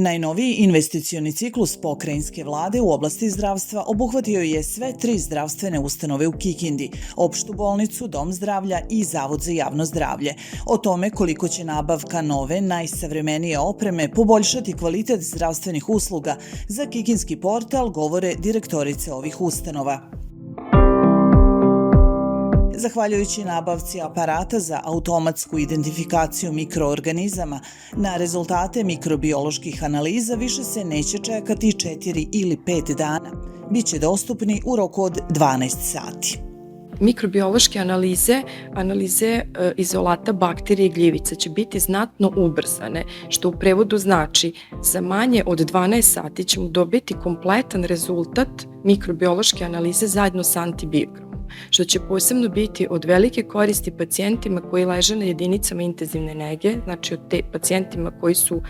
Najnoviji investicioni ciklus pokrajinske vlade u oblasti zdravstva obuhvatio je sve 3 zdravstvene ustanove u Kikindi, opštu bolnicu, dom zdravlja i Zavod za javno zdravlje. O tome koliko će nabavka nove, najsavremenije opreme poboljšati kvalitet zdravstvenih usluga za Kikinski portal govore direktorice ovih ustanova. Zahvaljujući nabavci aparata za automatsku identifikaciju mikroorganizama, na rezultate mikrobioloških analiza više se neće čekati 4 ili 5 dana. Biće dostupni u roku od 12 sati. Mikrobiološke analize izolata bakterije i gljivica će biti znatno ubrzane, što u prevodu znači za manje od 12 sati ćemo dobiti kompletan rezultat mikrobiološke analize zajedno sa antibiogramom, što će posebno biti od velike koristi pacijentima koji leže na jedinicama intenzivne nege, znači od te pacijentima koji su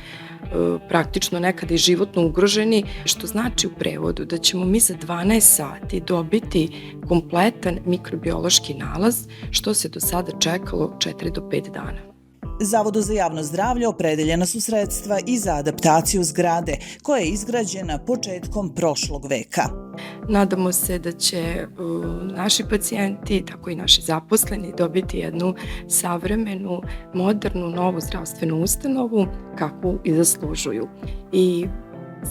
praktično nekada i životno ugroženi, što znači u prevodu da ćemo mi za 12 sati dobiti kompletan mikrobiološki nalaz, što se do sada čekalo 4 do 5 dana. Zavodu za javno zdravlje opredeljena su sredstva i za adaptaciju zgrade, koja je izgrađena početkom prošlog veka. Nadamo se da će naši pacijenti, tako i naši zaposleni, dobiti jednu savremenu, modernu, novu zdravstvenu ustanovu kakvu i zaslužuju. I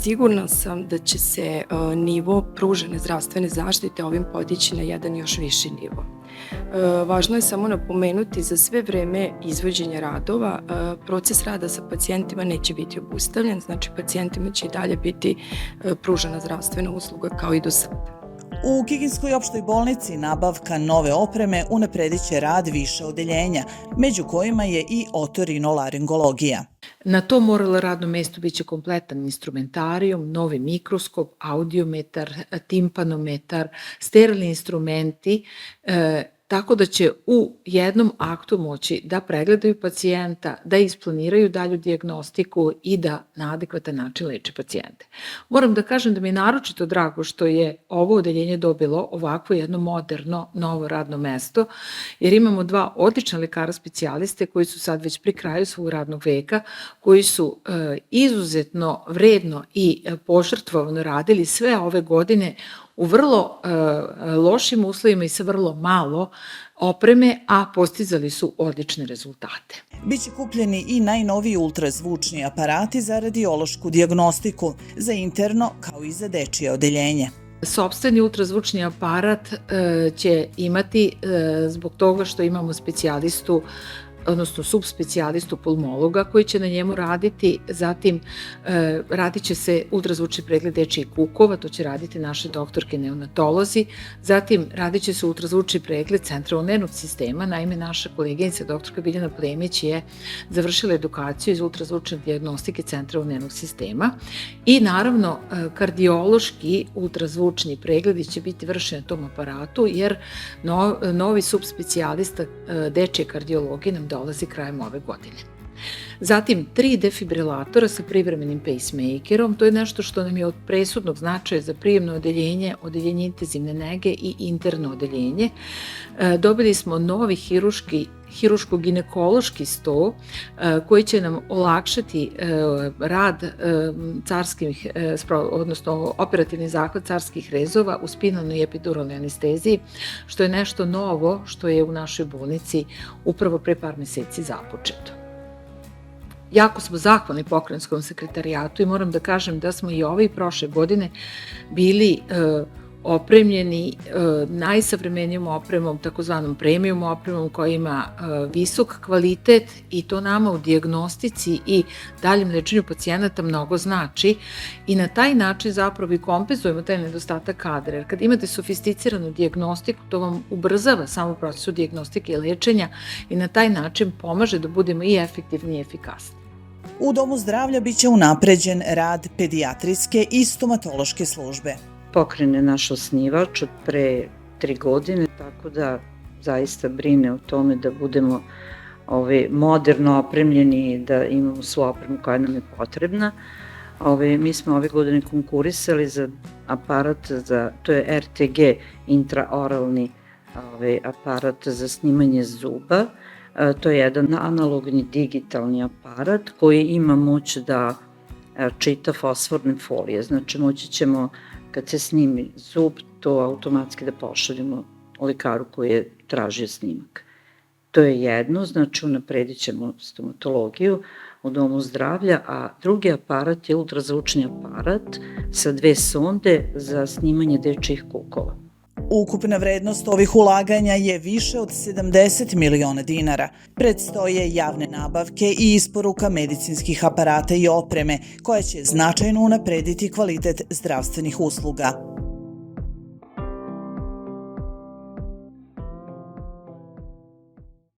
sigurna sam da će se nivo pružene zdravstvene zaštite ovim podići na jedan još viši nivo. Važno je samo napomenuti za sve vreme izvođenja radova, proces rada sa pacijentima neće biti obustavljen, znači pacijentima će i dalje biti pružena zdravstvena usluga kao i do sada. U Kikinskoj opštoj bolnici nabavka nove opreme unapredit će rad više odeljenja, među kojima je i otorinolaringologija. Na tom radnom mestu biće kompletan instrumentarijum, novi mikroskop, audiometar, timpanometar, sterilni instrumenti, tako da će u jednom aktu moći da pregledaju pacijenta, da isplaniraju dalju dijagnostiku i da na adekvatan način leče pacijente. Moram da kažem da mi je naročito drago što je ovo odeljenje dobilo ovakvo jedno moderno, novo radno mesto, jer imamo 2 odlična lekara specijaliste koji su sad već pri kraju svog radnog veka, koji su izuzetno vredno i požrtvovano radili sve ove godine u vrlo lošim uslovima i sa vrlo malo opreme, a postizali su odlične rezultate. Biće kupljeni i najnoviji ultrazvučni aparati za radiološku dijagnostiku, za interno kao i za dečije odeljenje. Sopstveni ultrazvučni aparat će imati zbog toga što imamo specijalistu, odnosno subspecijalistu pulmologa koji će na njemu raditi, zatim radit će se ultrazvučni pregled dečijih kukova, to će raditi naše doktorke neonatolozi, zatim radit će se ultrazvučni pregled centralnog nervnog sistema, naime naša koleginica doktorka Biljana Plemić je završila edukaciju iz ultrazvučne dijagnostike centralnog nervnog sistema i naravno kardiološki ultrazvučni pregledi će biti vršeni na tom aparatu jer novi subspecijalista dečije kardiologije nam dolazi krajem ove godine. Zatim 3 defibrilatora sa privremenim pacemakerom, to je nešto što nam je od presudnog značaja za prijemno odeljenje, odeljenje intenzivne nege i interno odeljenje. Dobili smo novi hiruško-ginekološki sto koji će nam olakšati rad carskih, odnosno operativni zahvat carskih rezova u spinalnoj i epiduralnoj anesteziji, što je nešto novo što je u našoj bolnici upravo pre par meseci započeto. Jako smo zahvalni pokrajinskom sekretarijatu i moram da kažem da smo i ove i prošle godine bili opremljeni najsavremenijom opremom, takozvanom premium opremom koja ima visok kvalitet i to nama u dijagnostici i daljem lečenju pacijenata mnogo znači i na taj način zapravo i kompenzujemo taj nedostatak kadra. Jer kad imate sofisticiranu dijagnostiku, to vam ubrzava samo procesu dijagnostike i lečenja i na taj način pomaže da budemo i efektivni i efikasni. U Domu zdravlja biće unapređen rad pedijatrijske i stomatološke službe. Pokrajina je naš osnivač od pre 3 godine, tako da zaista brine o tome da budemo moderno opremljeni i da imamo svu opremu koja nam je potrebna. Mi smo ove godine konkurisali za aparat, to je RTG, intraoralni aparat za snimanje zuba. To je jedan analogni digitalni aparat koji ima moć da čita fosforne folije. Znači moći ćemo kad se snimi zub to automatski da pošaljemo lekaru koji je tražio snimak. To je jedno, znači unapredit ćemo stomatologiju u domu zdravlja, a drugi aparat je ultrazvučni aparat sa 2 sonde za snimanje dečjih kukova. Ukupna vrednost ovih ulaganja je više od 70 miliona dinara. Predstoje javne nabavke i isporuka medicinskih aparata i opreme, koja će značajno unaprediti kvalitet zdravstvenih usluga.